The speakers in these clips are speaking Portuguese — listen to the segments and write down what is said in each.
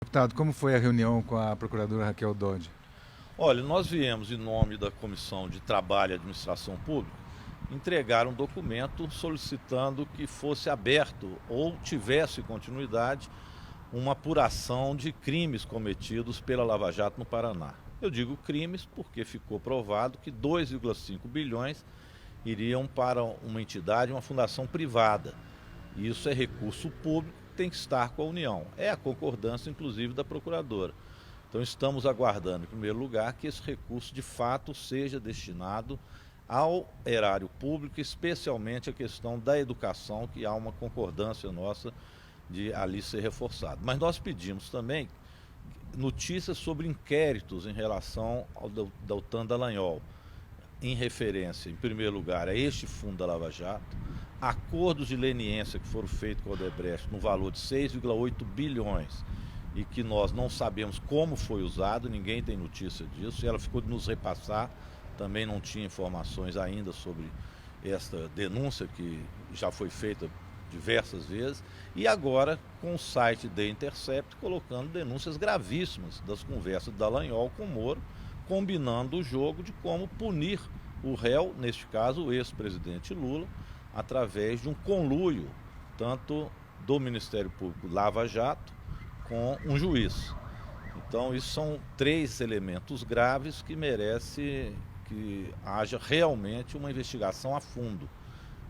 Deputado, como foi a reunião com a procuradora Raquel Dodge? Olha, nós viemos em nome da Comissão de Trabalho e Administração Pública entregar um documento solicitando que fosse aberto ou tivesse continuidade uma apuração de crimes cometidos pela Lava Jato no Paraná. Eu digo crimes porque ficou provado que 2,5 bilhões iriam para uma entidade, uma fundação privada. E isso é recurso público, tem que estar com a União. É a concordância, inclusive, da procuradora. Então estamos aguardando, em primeiro lugar, que esse recurso de fato seja destinado ao erário público, especialmente a questão da educação, que há uma concordância nossa de ali ser reforçado. Mas nós pedimos também notícias sobre inquéritos em relação ao Deltan Dallagnol, em referência, em primeiro lugar, a este fundo da Lava Jato, acordos de leniência que foram feitos com a Odebrecht no valor de 6,8 bilhões e que nós não sabemos como foi usado, ninguém tem notícia disso, e ela ficou de nos repassar, também não tinha informações ainda sobre esta denúncia que já foi feita diversas vezes, e agora com o site The Intercept colocando denúncias gravíssimas das conversas de Dallagnol com Moro, combinando o jogo de como punir o réu, neste caso o ex-presidente Lula, através de um conluio, tanto do Ministério Público Lava Jato, com um juiz. Então, isso são três elementos graves que merecem que haja realmente uma investigação a fundo.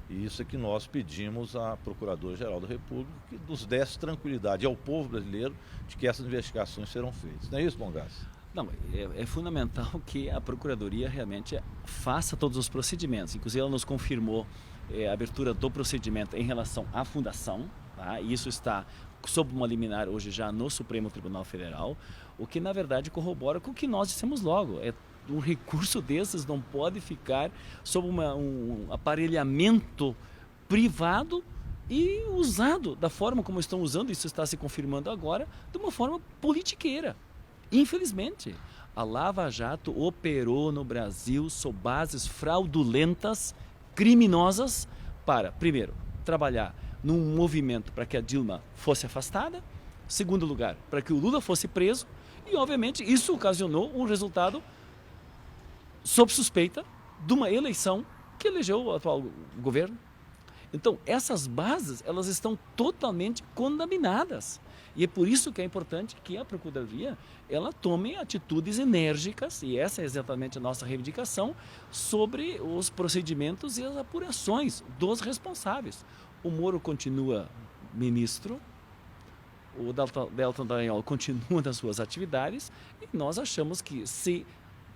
E isso é que nós pedimos à Procuradora-Geral da República, que nos desse tranquilidade ao povo brasileiro de que essas investigações serão feitas. Não é isso, Bongas? Não, é fundamental que a Procuradoria realmente faça todos os procedimentos. Inclusive, ela nos confirmou a abertura do procedimento em relação à fundação, tá? E isso está sob uma liminar hoje já no Supremo Tribunal Federal, o que na verdade corrobora com o que nós dissemos logo. Um recurso desses não pode ficar sob um aparelhamento privado e usado da forma como estão usando, isso está se confirmando agora, de uma forma politiqueira. Infelizmente, a Lava Jato operou no Brasil sob bases fraudulentas, criminosas, para, primeiro, trabalhar num movimento para que a Dilma fosse afastada, segundo lugar, para que o Lula fosse preso, e obviamente isso ocasionou um resultado sob suspeita de uma eleição que elegeu o atual governo. Então, essas bases, elas estão totalmente contaminadas. E é por isso que é importante que a Procuradoria ela tome atitudes enérgicas, e essa é exatamente a nossa reivindicação, sobre os procedimentos e as apurações dos responsáveis. O Moro continua ministro, o Deltan Dallagnol continua nas suas atividades, e nós achamos que, se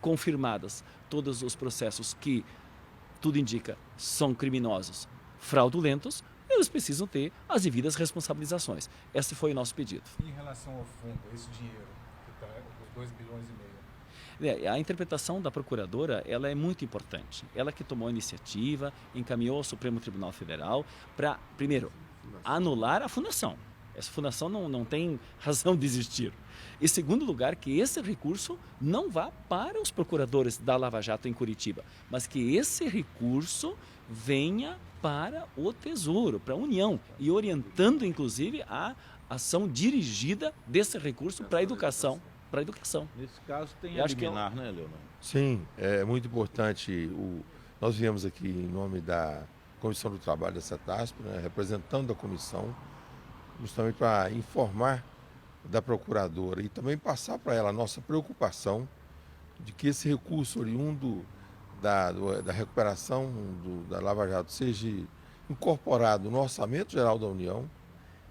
confirmadas todos os processos que, tudo indica, são criminosos, fraudulentos, eles precisam ter as devidas responsabilizações. Esse foi o nosso pedido. E em relação ao fundo, esse dinheiro, que está os 2 bilhões e meio? A interpretação da procuradora ela é muito importante. Ela que tomou a iniciativa, encaminhou ao Supremo Tribunal Federal para, primeiro, anular a fundação. Essa fundação não tem razão de existir. E, segundo lugar, que esse recurso não vá para os procuradores da Lava Jato em Curitiba, mas que esse recurso venha para o Tesouro, para a União, e orientando, inclusive, a ação dirigida desse recurso para a educação. Nesse caso tem a liminar, né, Leonardo? Sim, é muito importante. Nós viemos aqui em nome da Comissão do Trabalho da CETASP, né, representando a comissão, justamente para informar da procuradora e também passar para ela a nossa preocupação de que esse recurso oriundo da recuperação da Lava Jato seja incorporado no Orçamento Geral da União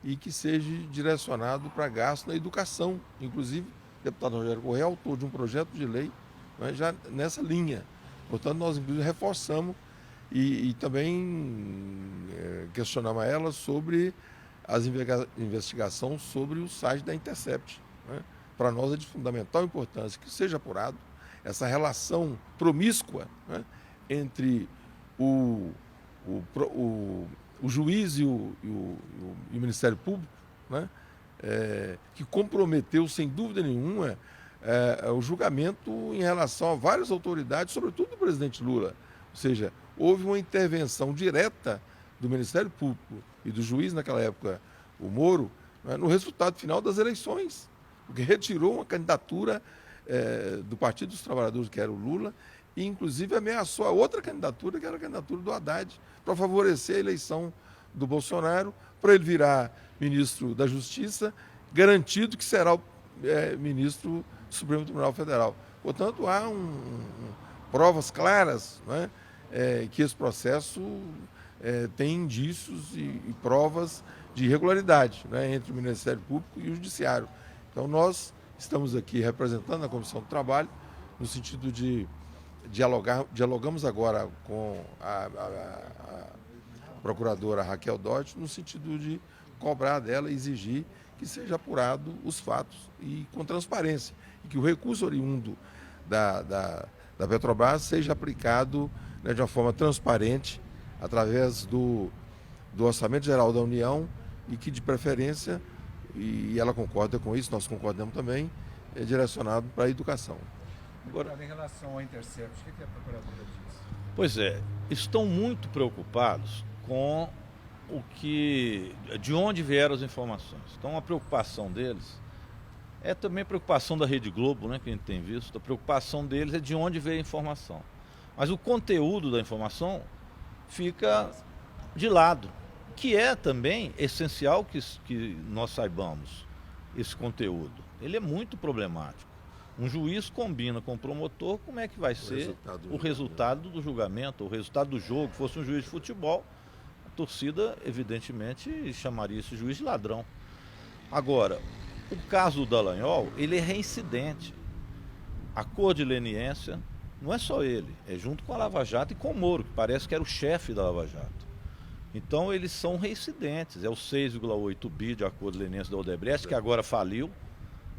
e que seja direcionado para gasto na educação. Inclusive, o deputado Rogério Correia é autor de um projeto de lei, né, já nessa linha. Portanto, nós inclusive reforçamos e também questionamos a ela sobre as investigações sobre o site da Intercept. Né? Para nós é de fundamental importância que seja apurado essa relação promíscua, né, entre o juiz e o Ministério Público, né, que comprometeu, sem dúvida nenhuma, o julgamento em relação a várias autoridades, sobretudo o presidente Lula. Ou seja, houve uma intervenção direta do Ministério Público e do juiz, naquela época, o Moro, né, no resultado final das eleições. porque retirou uma candidatura do Partido dos Trabalhadores, que era o Lula, e inclusive ameaçou a outra candidatura, que era a candidatura do Haddad, para favorecer a eleição do Bolsonaro, para ele virar ministro da Justiça, garantido que será o ministro do Supremo Tribunal Federal. Portanto, há provas claras, não é, que esse processo tem indícios e provas de irregularidade, né, entre o Ministério Público e o Judiciário. Então, nós estamos aqui representando a Comissão do Trabalho, no sentido de dialogamos agora com a procuradora Raquel Dodge, no sentido de cobrar dela e exigir que seja apurado os fatos e com transparência, e que o recurso oriundo da Petrobras seja aplicado, né, de uma forma transparente, através do Orçamento Geral da União, e que, de preferência, e ela concorda com isso, nós concordamos também, é direcionado para a educação. Agora, em relação ao Intercept, o que a procuradora diz? Pois é, estão muito preocupados com de onde vieram as informações. Então, a preocupação deles é também a preocupação da Rede Globo, né, que a gente tem visto. A preocupação deles é de onde veio a informação. Mas o conteúdo da informação fica de lado, que é também essencial que nós saibamos esse conteúdo. Ele é muito problemático. Um juiz combina com o promotor como é que vai ser o resultado do julgamento, o resultado do jogo. Fosse um juiz de futebol, a torcida, evidentemente, chamaria esse juiz de ladrão. Agora, o caso do Dallagnol, ele é reincidente. A cor de leniência não é só ele, é junto com a Lava Jato e com o Moro, que parece que era o chefe da Lava Jato. Então, eles são reincidentes. É o 6,8 bi de acordo de leniência da Odebrecht, que agora faliu.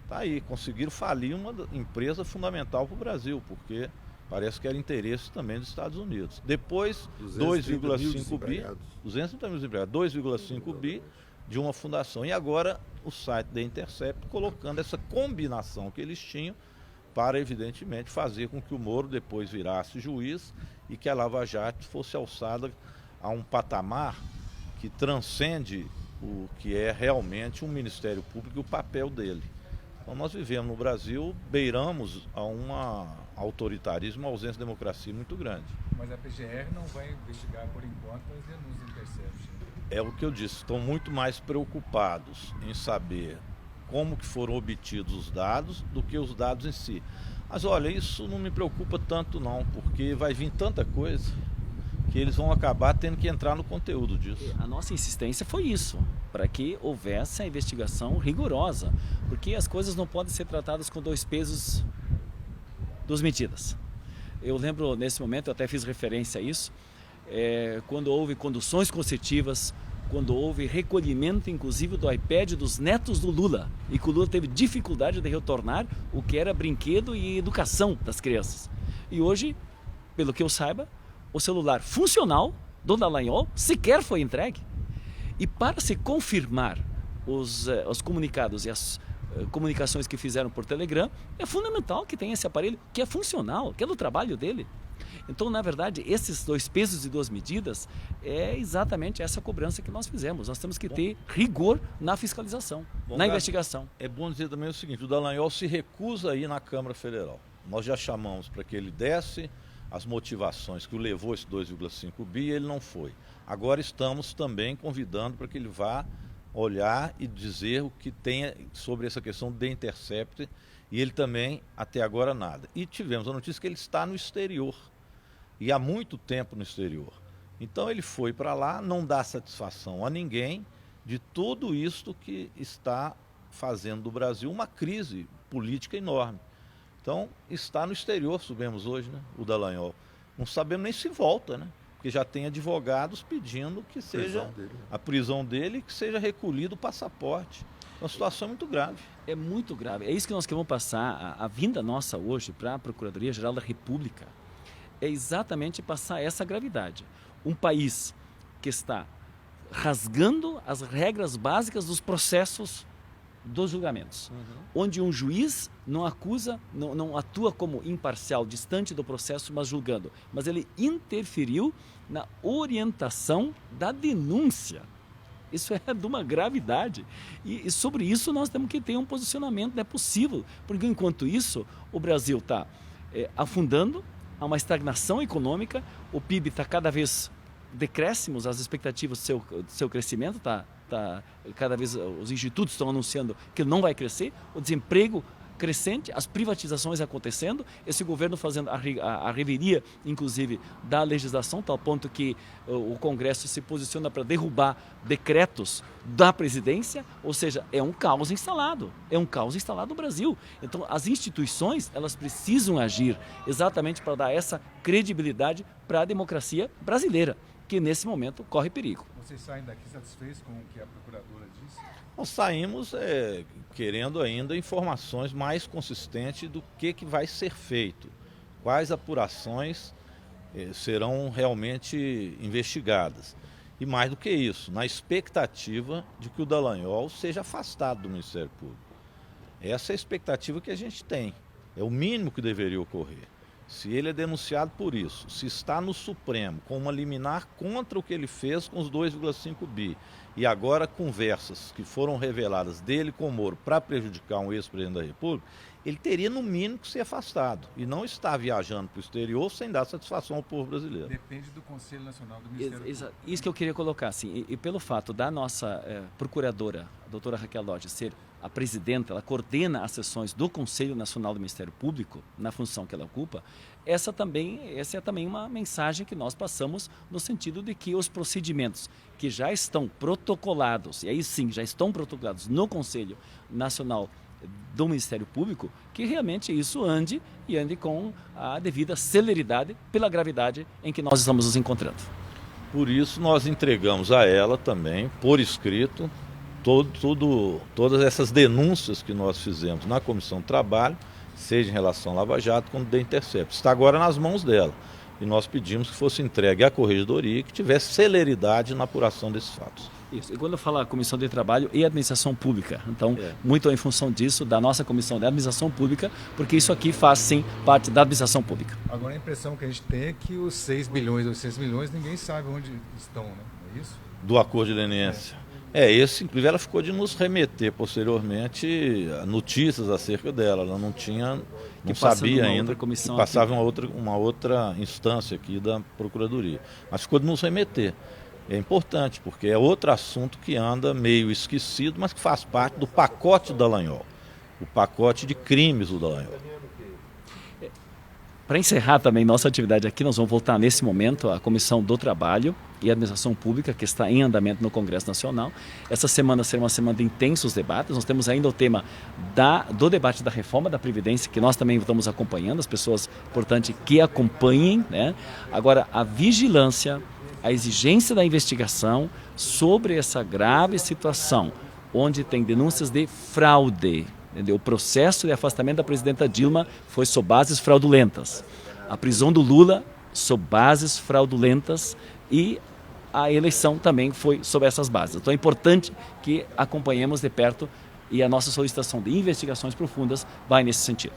Está aí, conseguiram falir uma empresa fundamental para o Brasil, porque parece que era interesse também dos Estados Unidos. Depois, 2,5 bi, 230 mil desempregados, 2,5 bi de uma fundação. E agora, o site da Intercept colocando essa combinação que eles tinham para, evidentemente, fazer com que o Moro depois virasse juiz e que a Lava Jato fosse alçada a um patamar que transcende o que é realmente um Ministério Público e o papel dele. Então, nós vivemos no Brasil, beiramos a um autoritarismo, uma ausência de democracia muito grande. Mas a PGR não vai investigar, por enquanto, as denúncias do Intercept. É o que eu disse, estão muito mais preocupados em saber como que foram obtidos os dados do que os dados em si. Mas olha, isso não me preocupa tanto não, porque vai vir tanta coisa que eles vão acabar tendo que entrar no conteúdo disso. A nossa insistência foi isso, para que houvesse a investigação rigorosa, porque as coisas não podem ser tratadas com dois pesos, duas medidas. Eu lembro, nesse momento, eu até fiz referência a isso, quando houve conduções coercitivas, quando houve recolhimento, inclusive, do iPad dos netos do Lula, e que o Lula teve dificuldade de retornar o que era brinquedo e educação das crianças. E hoje, pelo que eu saiba, o celular funcional do Dallagnol sequer foi entregue. E para se confirmar os comunicados e as comunicações que fizeram por Telegram, é fundamental que tenha esse aparelho que é funcional, que é do trabalho dele. Então, na verdade, esses dois pesos e duas medidas é exatamente essa cobrança que nós fizemos. Nós temos que ter rigor na fiscalização, na investigação. É bom dizer também o seguinte, o Dallagnol se recusa a ir na Câmara Federal. Nós já chamamos para que ele desse as motivações que o levou a esse 2,5 bi, ele não foi. Agora estamos também convidando para que ele vá olhar e dizer o que tem sobre essa questão de Intercept, e ele também, até agora, nada. E tivemos a notícia que ele está no exterior, e há muito tempo no exterior. Então ele foi para lá, não dá satisfação a ninguém de tudo isto que está fazendo do Brasil uma crise política enorme. Então, está no exterior, sabemos hoje, né, o Dallagnol. Não sabemos nem se volta, né? Porque já tem advogados pedindo que seja a prisão dele, que seja recolhido o passaporte. Então, a situação é muito grave. É muito grave. É isso que nós queremos passar. A vinda nossa hoje para a Procuradoria-Geral da República é exatamente passar essa gravidade. Um país que está rasgando as regras básicas dos processos dos julgamentos, onde um juiz não acusa, não atua como imparcial, distante do processo, mas julgando, mas ele interferiu na orientação da denúncia. Isso é de uma gravidade. E sobre isso nós temos que ter um posicionamento, não é possível. Porque enquanto isso, o Brasil está afundando, há uma estagnação econômica, o PIB está cada vez decréscimos, as expectativas do seu crescimento, cada vez os institutos estão anunciando que ele não vai crescer, o desemprego crescente, as privatizações acontecendo, esse governo fazendo a reveria, inclusive, da legislação, tal ponto que o Congresso se posiciona para derrubar decretos da presidência, ou seja, é um caos instalado no Brasil. Então, as instituições, elas precisam agir exatamente para dar essa credibilidade para a democracia brasileira, que nesse momento corre perigo. Vocês saem daqui satisfeitos com o que a procuradora disse? Nós saímos querendo ainda informações mais consistentes do que vai ser feito, quais apurações serão realmente investigadas. E mais do que isso, na expectativa de que o Dallagnol seja afastado do Ministério Público. Essa é a expectativa que a gente tem, é o mínimo que deveria ocorrer. Se ele é denunciado por isso, se está no Supremo com uma liminar contra o que ele fez com os 2,5 bi, e agora conversas que foram reveladas dele com o Moro para prejudicar um ex-presidente da República, ele teria no mínimo que ser afastado e não estar viajando para o exterior sem dar satisfação ao povo brasileiro. Depende do Conselho Nacional do Ministério Público. Isso que eu queria colocar, assim, e pelo fato da nossa procuradora, a doutora Raquel Lodge, ser a presidenta, ela coordena as sessões do Conselho Nacional do Ministério Público, na função que ela ocupa, essa é também uma mensagem que nós passamos no sentido de que os procedimentos que já estão protocolados, e aí sim, já estão protocolados no Conselho Nacional do Ministério Público, que realmente isso ande com a devida celeridade pela gravidade em que nós estamos nos encontrando. Por isso nós entregamos a ela também, por escrito, todas essas denúncias que nós fizemos na Comissão do Trabalho, seja em relação à Lava Jato, como The Intercept. Está agora nas mãos dela. E nós pedimos que fosse entregue à Corregedoria e que tivesse celeridade na apuração desses fatos. Isso. E quando eu falo Comissão de Trabalho e Administração Pública, então, muito em função disso, da nossa Comissão de Administração Pública, porque isso aqui faz, sim, parte da administração pública. Agora, a impressão que a gente tem é que os 6 bilhões ou 6 milhões, ninguém sabe onde estão, né? Não é isso? Do acordo de leniência. Esse, inclusive, ela ficou de nos remeter posteriormente a notícias acerca dela. Ela não sabia ainda que passava uma outra instância aqui da Procuradoria. Mas ficou de nos remeter. É importante, porque é outro assunto que anda meio esquecido, mas que faz parte do pacote do Dallagnol, o pacote de crimes do Dallagnol. Para encerrar também nossa atividade aqui, nós vamos voltar nesse momento à Comissão do Trabalho e Administração Pública, que está em andamento no Congresso Nacional. Essa semana será uma semana de intensos debates. Nós temos ainda o tema do debate da reforma da Previdência, que nós também estamos acompanhando, as pessoas, importante, que acompanhem, né? Agora, a vigilância, a exigência da investigação sobre essa grave situação, onde tem denúncias de fraude. Entendeu? O processo de afastamento da presidenta Dilma foi sob bases fraudulentas. A prisão do Lula sob bases fraudulentas e a eleição também foi sob essas bases. Então é importante que acompanhemos de perto e a nossa solicitação de investigações profundas vai nesse sentido.